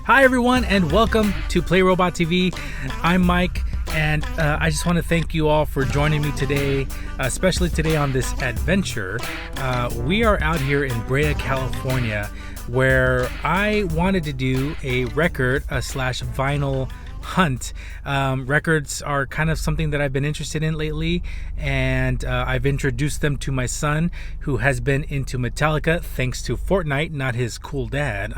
Hi everyone, and welcome to Play Robot TV. I'm Mike, and I just want to thank you all for joining me today, especially today on this adventure. We are out here in Brea, California, where I wanted to do a record slash vinyl hunt. Records are kind of something that I've been interested in lately, and I've introduced them to my son, who has been into Metallica thanks to Fortnite, not his cool dad.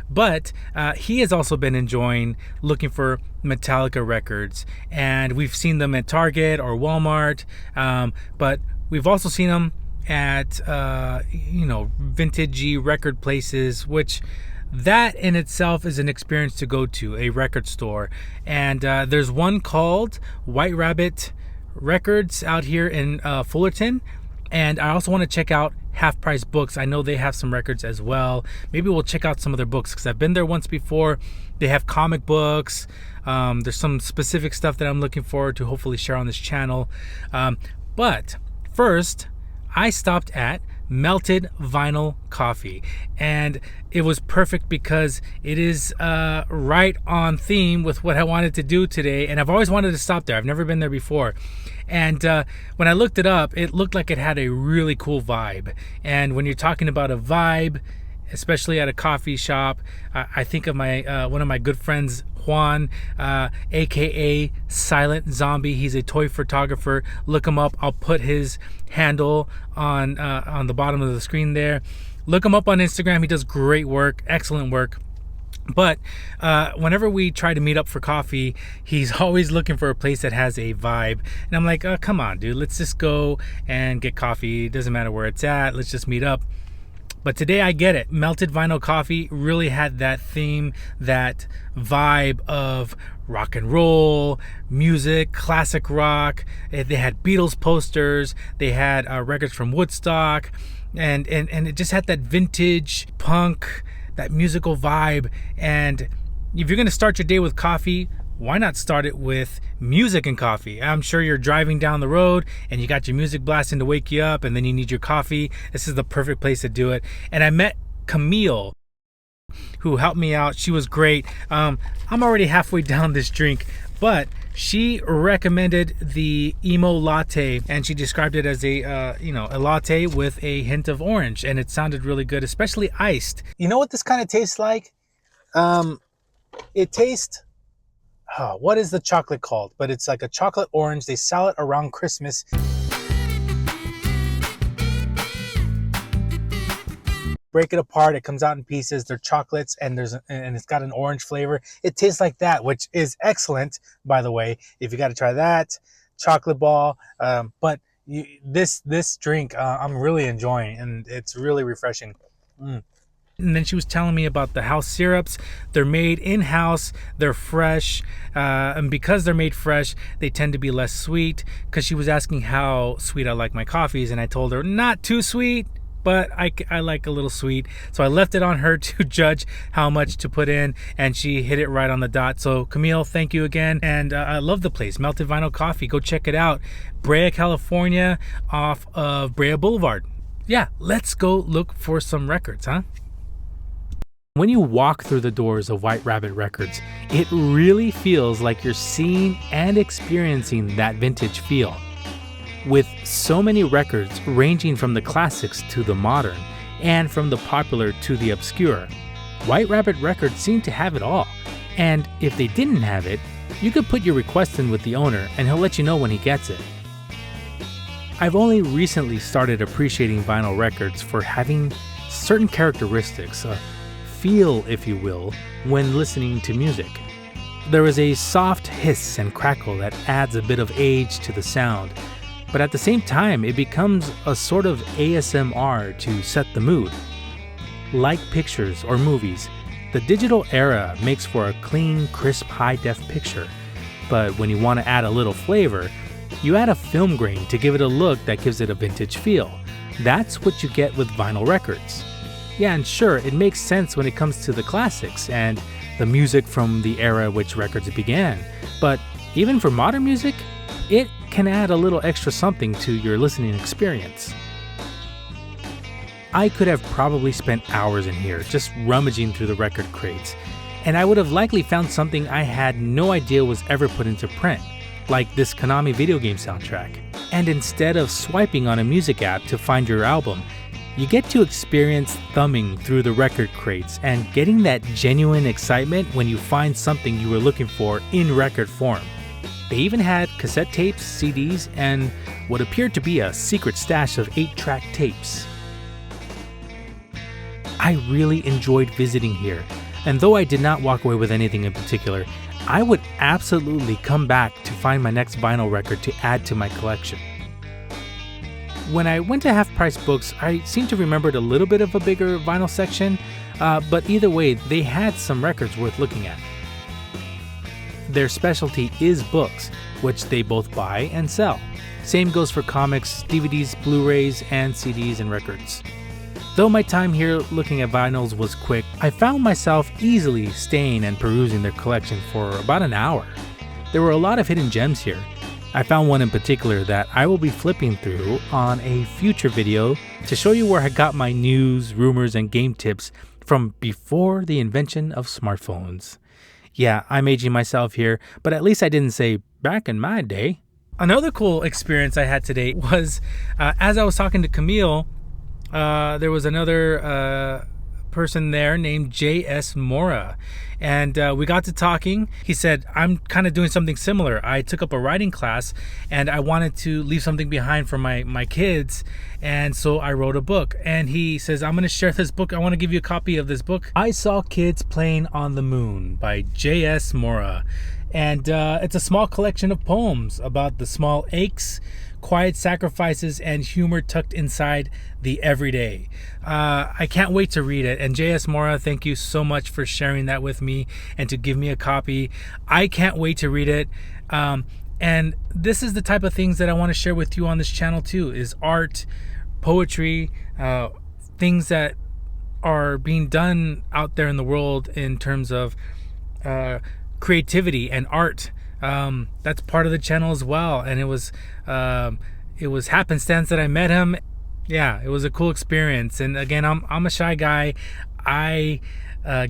But he has also been enjoying looking for Metallica records, and we've seen them at Target or Walmart, but we've also seen them at vintagey record places, which that in itself is an experience to go to a record store. And there's one called White Rabbit Records out here in Fullerton, and I also want to check out Half Price Books. I know they have some records as well. Maybe we'll check out some of their books, because I've been there once before. They have comic books. There's some specific stuff that I'm looking forward to hopefully share on this channel. But first, I stopped at Melted Vinyl Coffee, and it was perfect because it is right on theme with what I wanted to do today, and I've always wanted to stop there. I've never been there before. And when I looked it up, it looked like it had a really cool vibe. And when you're talking about a vibe, especially at a coffee shop, I think of my one of my good friends, Juan, aka Silent Zombie. He's a toy photographer. Look him up. I'll put his handle on the bottom of the screen there. Look him up on Instagram. He does great work, excellent work. But whenever we try to meet up for coffee, he's always looking for a place that has a vibe. And I'm like, oh, come on, dude. Let's just go and get coffee. It doesn't matter where it's at. Let's just meet up. But today I get it. Melted Vinyl Coffee really had that theme, that vibe of rock and roll, music, classic rock. They had Beatles posters. They had records from Woodstock. And it just had that vintage punk, that musical vibe. And if you're going to start your day with coffee, why not start it with music and coffee? I'm sure you're driving down the road and you got your music blasting to wake you up, and then you need your coffee. This is the perfect place to do it. And I met Camille, who helped me out. She was great. I'm already halfway down this drink, but she recommended the emo latte, and she described it as a latte with a hint of orange, and it sounded really good, especially iced. You know what this kind of tastes like? It tastes, what is the chocolate called? But it's like a chocolate orange. They sell it around Christmas. Break it apart, it comes out in pieces. They're chocolates, and it's got an orange flavor. It tastes like that, which is excellent, by the way. If you got to try that, chocolate ball. But this drink, I'm really enjoying, and it's really refreshing. And then she was telling me about the house syrups. They're made in-house, they're fresh, and because they're made fresh, they tend to be less sweet. Because she was asking how sweet I like my coffees, and I told her not too sweet, but I like a little sweet. So I left it on her to judge how much to put in, and she hit it right on the dot. So Camille, thank you again. And I love the place, Melted Vinyl Coffee. Go check it out. Brea, California, off of Brea Boulevard. Yeah, let's go look for some records, huh? When you walk through the doors of White Rabbit Records, it really feels like you're seeing and experiencing that vintage feel. With so many records ranging from the classics to the modern, and from the popular to the obscure, White Rabbit Records seem to have it all. And if they didn't have it, you could put your request in with the owner and he'll let you know when he gets it. I've only recently started appreciating vinyl records for having certain characteristics, a feel, if you will, when listening to music. There is a soft hiss and crackle that adds a bit of age to the sound, but at the same time it becomes a sort of ASMR to set the mood. Like pictures or movies, the digital era makes for a clean, crisp, high-def picture, but when you want to add a little flavor, you add a film grain to give it a look that gives it a vintage feel. That's what you get with vinyl records. Yeah, and sure, it makes sense when it comes to the classics and the music from the era which records began, but even for modern music, it can add a little extra something to your listening experience. I could have probably spent hours in here just rummaging through the record crates, and I would have likely found something I had no idea was ever put into print, like this Konami video game soundtrack. And instead of swiping on a music app to find your album, you get to experience thumbing through the record crates and getting that genuine excitement when you find something you were looking for in record form. They even had cassette tapes, CDs, and what appeared to be a secret stash of 8-track tapes. I really enjoyed visiting here, and though I did not walk away with anything in particular, I would absolutely come back to find my next vinyl record to add to my collection. When I went to Half Price Books, I seem to remember a little bit of a bigger vinyl section, but either way, they had some records worth looking at. Their specialty is books, which they both buy and sell. Same goes for comics, DVDs, Blu-rays, and CDs and records. Though my time here looking at vinyls was quick, I found myself easily staying and perusing their collection for about an hour. There were a lot of hidden gems here. I found one in particular that I will be flipping through on a future video to show you where I got my news, rumors, and game tips from before the invention of smartphones. Yeah, I'm aging myself here, but at least I didn't say back in my day. Another cool experience I had today was as I was talking to Camille, there was another person there named J.S. Mora, and we got to talking. He said, I'm kind of doing something similar. I took up a writing class and I wanted to leave something behind for my kids, and so I wrote a book. And he says, I'm going to share this book. I want to give you a copy of this book, I Saw Kids Playing on the Moon by J.S. Mora. And it's a small collection of poems about the small aches, quiet sacrifices, and humor tucked inside the everyday. I can't wait to read it. And J.S. Mora, thank you so much for sharing that with me and to give me a copy. I can't wait to read it. And this is the type of things that I want to share with you on this channel too, is art, poetry, things that are being done out there in the world in terms of creativity and art. That's part of the channel as well, and it was happenstance that I met him. Yeah, it was a cool experience. And again, I'm a shy guy. I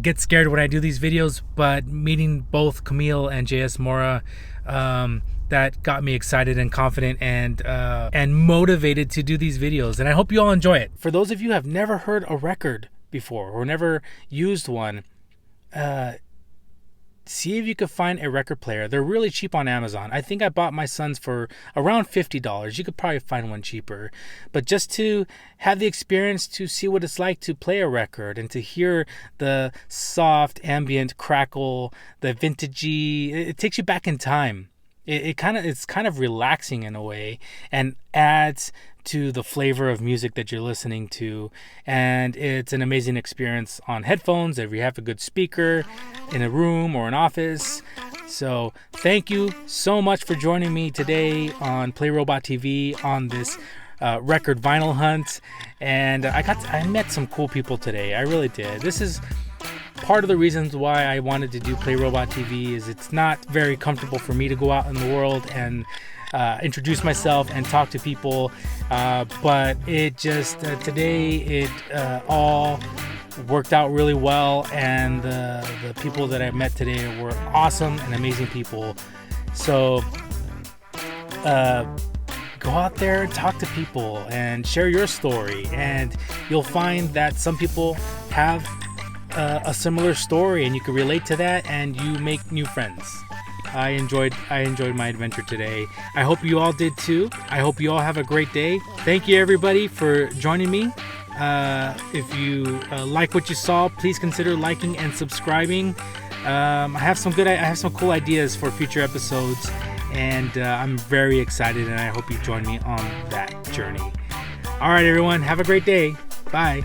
get scared when I do these videos, but meeting both Camille and J.S. Mora, that got me excited and confident and motivated to do these videos. And I hope you all enjoy it. For those of you who have never heard a record before or never used one, see if you could find a record player. They're really cheap on Amazon. I think I bought my son's for around $50. You could probably find one cheaper. But just to have the experience to see what it's like to play a record and to hear the soft ambient crackle, the vintagey, it takes you back in time. It's kind of relaxing in a way and adds to the flavor of music that you're listening to, and it's an amazing experience on headphones if you have a good speaker in a room or an office. So thank you so much for joining me today on Play Robot TV on this record vinyl hunt, and I met some cool people today. I really did. This is part of the reasons why I wanted to do Play Robot TV. Is it's not very comfortable for me to go out in the world and introduce myself and talk to people, but it just today it all worked out really well, and the people that I met today were awesome and amazing people. So go out there and talk to people and share your story, and you'll find that some people have a similar story and you can relate to that and you make new friends. I enjoyed my adventure today. I hope you all did too. I hope you all have a great day. Thank you everybody for joining me. If you like what you saw, please consider liking and subscribing. I have some cool ideas for future episodes, and I'm very excited, and I hope you join me on that journey. All right, everyone, have a great day. Bye.